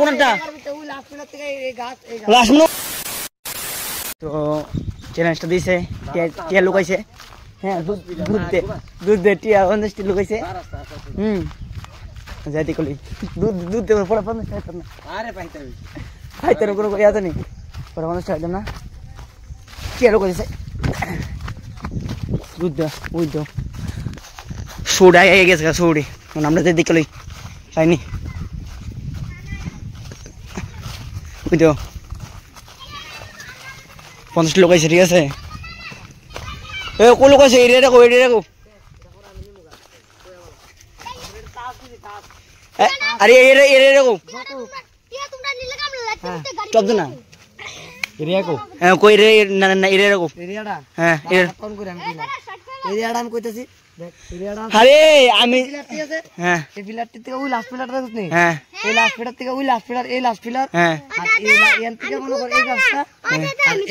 কোনটা লাস্ট তো চ্যালেঞ্জটা দিয়েছে টিয়া লুকাইছে হ্যাঁ দুধ দে টিয়া 50 লুকাইছে যাইতে কলি দুধ দেব পড়া 50 টাকা না আরে পাইতে কোনো ইয়া জানি পড়া 50 টাকা দেব না টিয়া লুকাইছে দুধ দে ওই দাও সোডা আই গেছে সোডি আমরা যাইতে কলি পাইনি ওই দাও 50 লুকাইছে ঠিক আছে এ কো লুকাইছে এরিয়া রাখো अरे ये को चल दो ना एरिया को कोई रे ना एरिया को एरियाडा हां फोन করে আমি কিনা এরিয়াডা আমি কইতাছি দেখ এরিয়াডা আরে আমি ফিলারটি আছে হ্যাঁ এই ফিলারটি থেকে ওই লাস্ট ফিলারটা দেখছ নি হ্যাঁ এই লাস্ট ফিলার থেকে ওই লাস্ট ফিলার এই লাস্ট ফিলার হ্যাঁ আর এই এন থেকে মনে কর এই গাছটা আর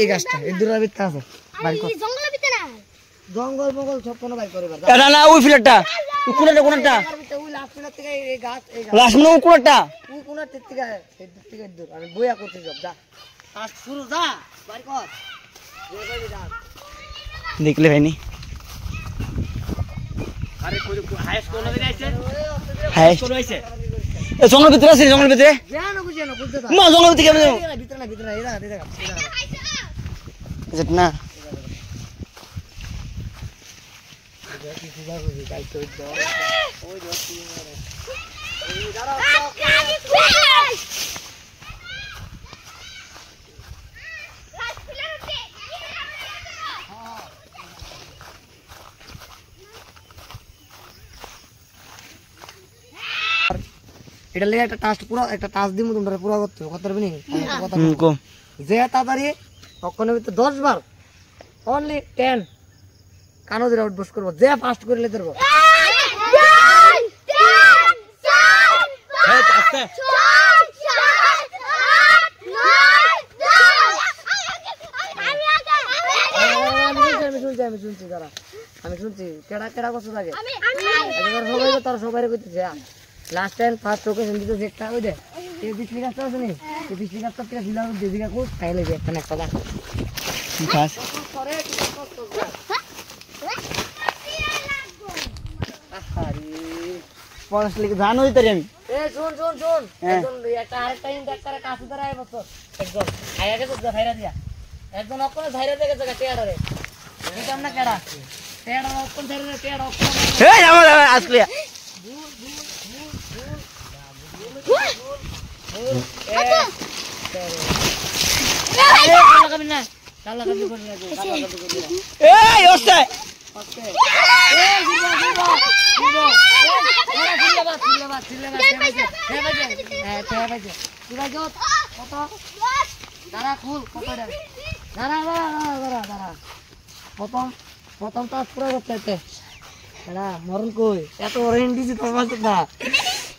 এই গাছটা এই দুটোর ভিতরে আছে বাড়ি কর জঙ্গলের ভিতরে না জঙ্গল বগল সব কোন বাই করে না না ওই ফিলারটা কোনটা ওই লাস্ট ফিলার থেকে এই গাছ লাস্ট মানে কোনটা ওই কোনটা থেকে এই থেকে দূর আমি বইয়া করতে যাব যা কাজ শুরু যা বাড়ি কর দেখলে ভাইনি আরে কই হাইস্ট কোন দিন আইছে হাইস্ট কোন আইছে এ জঙ্গল ভিতরে আছে জঙ্গল ভিতরে জানো বুঝতে দাও মা জঙ্গল ভিতরে কেমন ভিতরে এরা যেত না এটা লেগে একটা টাস্ক পুরো একটা টাস্ক দিমু তোমরা পুরো করতে হবে কথা বলবি নি কথা কম যে তাড়াতাড়ি তখনের ভিতরে 10 বার অনলি 10 কানো ধরে আউটবস করব যে ফাস্ট করে লে ধরব আমি শুনছি কেডা কেডা কত লাগে সবাই তো তার সবাই কইতেছে লাস্ট টাইম ফার্স্ট লোকেশন দিতে একটা ওই দে এই বিচলি গাছটা আছে নি এই বিচলি গাছটা থেকে দিলাম দেদিকা কো খাইলে যে একটা একটা গাছ ঠিক আছে করে কষ্ট আরে পড়াশ লিখে জানো হইতারি আমি এ শুন একজন একটা আরেকটা ইন্ডাক্টরে কাছে ধরায় বসো একজন আয়া গেছে ভাইরা দিয়া একজন অকনে ভাইরা দেখে জায়গা টেয়ারে দিতাম না কেডা টেয়ারে অকন ধরে টেয়ারে অকন এই আমার আসলে প্রথম তো পুরো করতে মরণ কই এত হিন্দি না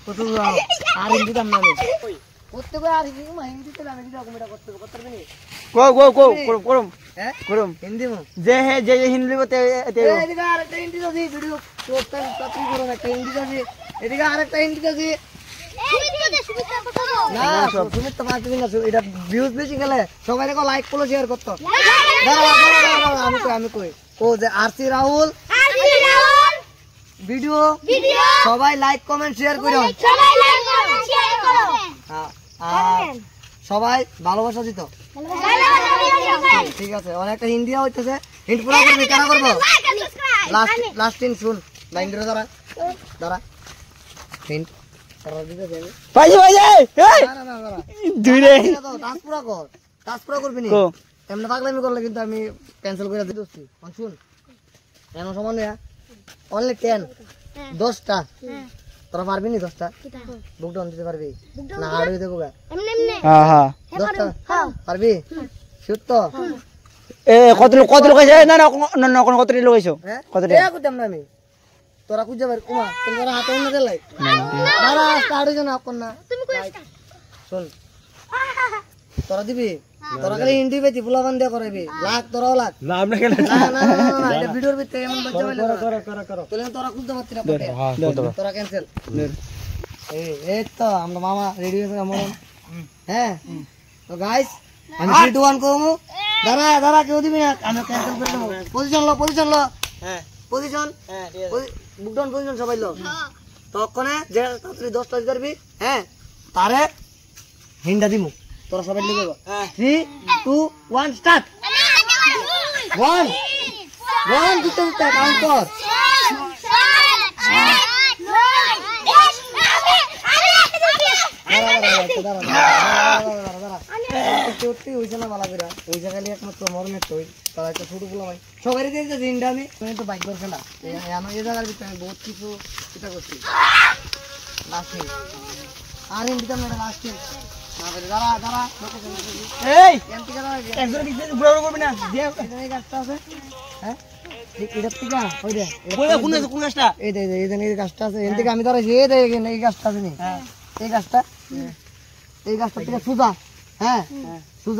কত আর হিন্দি দাম না করতে কই আর হিন্দি তো লাগে দিও কমেটা করতে পারবে নি করম হ্যাঁ করম হিন্দি মো যে হে যে হিন্দি বতে এদিকে আরেকটা হিন্দি দাও ভিডিও করতে কপি করো একটা হিন্দি দাও এদিকে আরেকটা হিন্দি দাও না তুমি তো মারতে না এটা ভিউজ বেশি গেলে সবাই দেখো লাইক ফলো শেয়ার করতে আমি কই ও যে আরসি রাহুল ভিডিও সবাই লাইক কমেন্ট শেয়ার করো সবাই ভালোবাসা দিত ঠিক আছে অনেকটা হিন্দি হইতেছে হিন্দি পুরো করবি কেন করব লাস্ট দিন শুন লাইন ধরে দাঁড়া হিন্দ করা দিতে যাবে ভাই না দুই রে টাস্ক পুরো করবি নি এমন পাগলামি করলে কিন্তু আমি ক্যান্সেল করে দিতেছি শুন কেন সমান না অনলি 10 10টা তোরা পারবি নি 10টা বুক ডাউন দিতে পারবি না হাড় দেবো গা এমনি হ্যাঁ 10টা পারবি শুট তো এ কত লোক আছে না না কোন কত লোক আইছো কত টাকা কইতাম না আমি তোরা কুজা বার কুমা তোরা হাতে না দেলাই দাঁড়া স্টার্ট হইছ না কোন না তুমি কই শুন তোরা দিবি তোরা খালি হিন্দি বেতি ফুলাবান দিয়া করাইবি লাখ তোরাও লাখ না আমরা কেন না এটা ভিডিওর ভিতরে এমন বাচ্চা হইলো করো তোরা কুজা মাত্রা পড়ে তোরা ক্যান্সেল এই তো আমরা মামা রেডি হয়ে গেছে মরণ হ্যাঁ তো গাইস আমি 3 2 1 করবো দাঁড়া দাঁড়া কেউ দিবি না আমি ক্যান্সেল করে দেবো পজিশন লো হ্যাঁ পজিশন হ্যাঁ ঠিক আছে বুক ডাউন পজিশন সবাই লো তখনে যে তাড়াতাড়ি 10টা দিতে পারবি হ্যাঁ তারে হিন্ডা দিমু তোরা সবাই লিখে গো 3 2 1 স্টার্ট 1 দিতে কাউন্ট কর একমাত্র মরণের তো তারা একটা ছোট গুলো ভাই সবাই দিয়েছে দিনটা আমি তো বাইক করছে না আমার এই জায়গার ভিতরে আমি বহুত কিছু চিন্তা করছি লাস্ট আর হিন্দি তো মেয়েটা লাস্ট দাঁড়া দাঁড়া এই একজন ঘুরা করবি না এই গাছটা আছে হ্যাঁ এটার থেকে ওই রে কোন গাছটা এই দে এই গাছটা আছে এখান থেকে আমি ধরেছি এই গাছটা আছে নি এই গাছটা থেকে সুজা হ্যাঁ সুজা